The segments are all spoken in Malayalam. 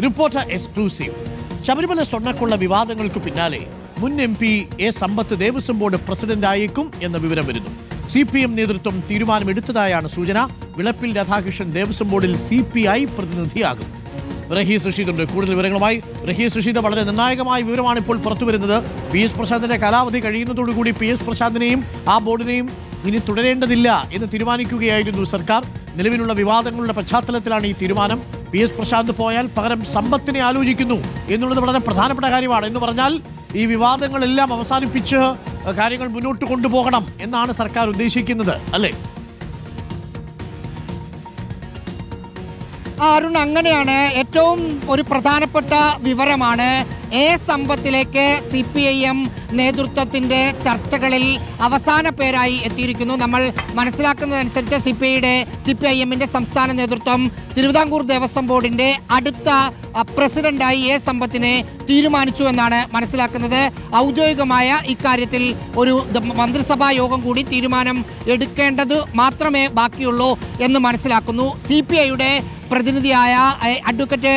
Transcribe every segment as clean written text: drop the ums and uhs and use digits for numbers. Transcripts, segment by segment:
Reporter exclusive. ശബരിമല സ്വർണ്ണക്കൊള്ള വിവാദങ്ങൾക്ക് പിന്നാലെ മുൻ MP A Sampath Devaswom board പ്രസിഡന്റായേക്കും എന്ന വിവരം വരുന്നു. CPM നേതൃത്വം തീരുമാനമെടുത്തതായാണ് സൂചന. വിളപ്പിൽ രാധാകൃഷ്ണൻ ദേവസ്വം ബോർഡിൽ CPI പ്രതിനിധിയാകും. റഹീസ് റഷീദുണ്ട് കൂടുതൽ വിവരങ്ങളുമായി. റഹീസ് റഷീദ്, വളരെ നിർണായകമായ വിവരമാണ് ഇപ്പോൾ പുറത്തുവരുന്നത്. PS പ്രശാന്തിന്റെ കാലാവധി കഴിയുന്നതോടുകൂടി PS പ്രശാന്തിനെയും ആ ബോർഡിനെയും ഇനി തുടരേണ്ടതില്ല എന്ന് തീരുമാനിക്കുകയായിരുന്നു സർക്കാർ. നിലവിലുള്ള വിവാദങ്ങളുടെ പശ്ചാത്തലത്തിലാണ് ഈ തീരുമാനം. PS പ്രശാന്ത് പോയാൽ പകരം സമ്പത്തിനെ ആലോചിക്കുന്നു എന്നുള്ളത് വളരെ പ്രധാനപ്പെട്ട കാര്യമാണ്. എന്ന് പറഞ്ഞാൽ ഈ വിവാദങ്ങളെല്ലാം അവസാനിപ്പിച്ച് കാര്യങ്ങൾ മുന്നോട്ട് കൊണ്ടുപോകണം എന്നാണ് സർക്കാർ ഉദ്ദേശിക്കുന്നത്, അല്ലേ? അരുൺ, അങ്ങനെയാണ്. ഏറ്റവും ഒരു പ്രധാനപ്പെട്ട വിവരമാണ് സമ്പത്തിലേക്ക് CPIM നേതൃത്വത്തിന്റെ ചർച്ചകളിൽ അവസാന പേരായി എത്തിയിരിക്കുന്നു. നമ്മൾ മനസ്സിലാക്കുന്നതനുസരിച്ച് CPIMന്റെ സംസ്ഥാന നേതൃത്വം തിരുവിതാംകൂർ ദേവസ്വം ബോർഡിന്റെ അടുത്ത പ്രസിഡന്റായി സമ്പത്തിനെ തീരുമാനിച്ചു എന്നാണ് മനസ്സിലാക്കുന്നത്. ഔദ്യോഗികമായ ഇക്കാര്യത്തിൽ ഒരു മന്ത്രിസഭാ യോഗം കൂടി തീരുമാനം എടുക്കേണ്ടത് മാത്രമേ ബാക്കിയുള്ളൂ എന്ന് മനസ്സിലാക്കുന്നു. CPIയുടെ പ്രതിനിധിയായ അഡ്വക്കേറ്റ്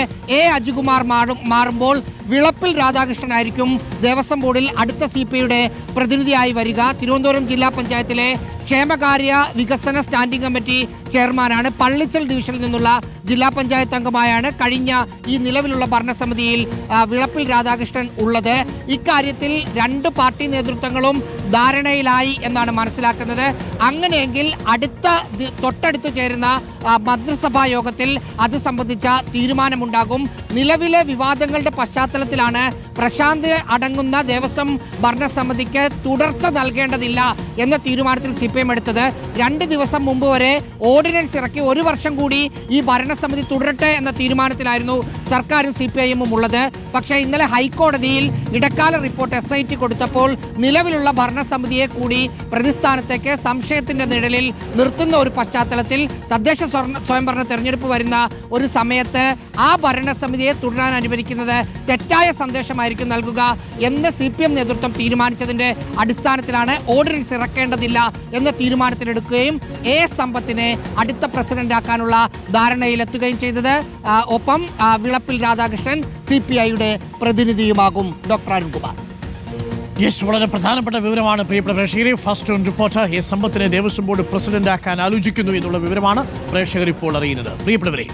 അജികുമാർ മാറുമ്പോൾ വിളപ്പിൽ രാധാകൃഷ്ണനായിരിക്കും ദേവസ്വം ബോർഡിൽ അടുത്ത CPIയുടെ പ്രതിനിധിയായി വരിക. തിരുവനന്തപുരം ജില്ലാ പഞ്ചായത്തിലെ ക്ഷേമകാര്യ വികസന സ്റ്റാൻഡിംഗ് കമ്മിറ്റി ചെയർമാനാണ്. പള്ളിച്ചൽ ഡിവിഷനിൽ നിന്നുള്ള ജില്ലാ പഞ്ചായത്ത് അംഗമായാണ് കഴിഞ്ഞ ഈ നിലവിലുള്ള ഭരണസമിതിയിൽ വിളപ്പിൽ രാധാകൃഷ്ണൻ ഉള്ളത്. ഇക്കാര്യത്തിൽ രണ്ട് പാർട്ടി നേതൃത്വങ്ങളും ധാരണയിലായി എന്നാണ് മനസ്സിലാക്കുന്നത്. അങ്ങനെയെങ്കിൽ തൊട്ടടുത്ത് ചേരുന്ന മന്ത്രിസഭാ യോഗത്തിൽ അത് സംബന്ധിച്ച തീരുമാനമുണ്ടാകും. നിലവിലെ വിവാദങ്ങളുടെ പശ്ചാത്തലത്തിലാണ് പ്രശാന്ത് അടങ്ങുന്ന ദേവസ്വം ഭരണസമിതിക്ക് തുടർച്ച നൽകേണ്ടതില്ല എന്ന തീരുമാനത്തിൽ CPM എടുത്തത്. 2 ദിവസം മുമ്പ് വരെ ഓർഡിനൻസ് ഇറക്കി 1 വർഷം കൂടി ഈ ഭരണസമിതി തുടരട്ടെ എന്ന തീരുമാനത്തിലായിരുന്നു സർക്കാരും CPIM ഉള്ളത്. പക്ഷേ ഇന്നലെ ഹൈക്കോടതിയിൽ ഇടക്കാല റിപ്പോർട്ട് SIT കൊടുത്തപ്പോൾ നിലവിലുള്ള ഭരണസമിതിയെ കൂടി പ്രതിസ്ഥാനത്തേക്ക് സംശയത്തിന്റെ നിഴലിൽ നിർത്തുന്ന ഒരു പശ്ചാത്തലത്തിൽ തദ്ദേശ സ്വയംഭരണ തെരഞ്ഞെടുപ്പ് വരുന്ന ഒരു സമയത്ത് ആ ഭരണസമിതിയെ തുടരാൻ അനുവദിക്കുന്നത് തെറ്റായ സന്ദേശമായിരിക്കും നൽകുക എന്ന് CPM നേതൃത്വം തീരുമാനിച്ചതിന്റെ അടിസ്ഥാനത്തിലാണ് ഓർഡിനൻസ് ഇറക്കേണ്ടതില്ല എന്ന തീരുമാനത്തിലെടുക്കുകയും സമ്പത്തിനെ അടുത്ത പ്രസിഡന്റാക്കാനുള്ള ധാരണയിലെത്തുകയും ചെയ്തത്. ഒപ്പം വിളപ്പിൽ രാധാകൃഷ്ണൻ CPIയുടെ പ്രതിനിധിയുമാകും. ഡോക്ടർ അരുൺകുമാർ. വളരെ പ്രധാനപ്പെട്ട വിവരമാണ് പ്രിയപ്പെട്ട പ്രേക്ഷകരെ. ഫസ്റ്റ് ഓൺ റിപ്പോർട്ടർ സമ്പത്തിനെ ദേവസ്വം ബോർഡ് പ്രസിഡന്റാക്കാൻ ആലോചിക്കുന്നു എന്നുള്ള വിവരമാണ് പ്രേക്ഷകർ ഇപ്പോൾ അറിയുന്നത്. പ്രിയപ്പെട്ടവരെ,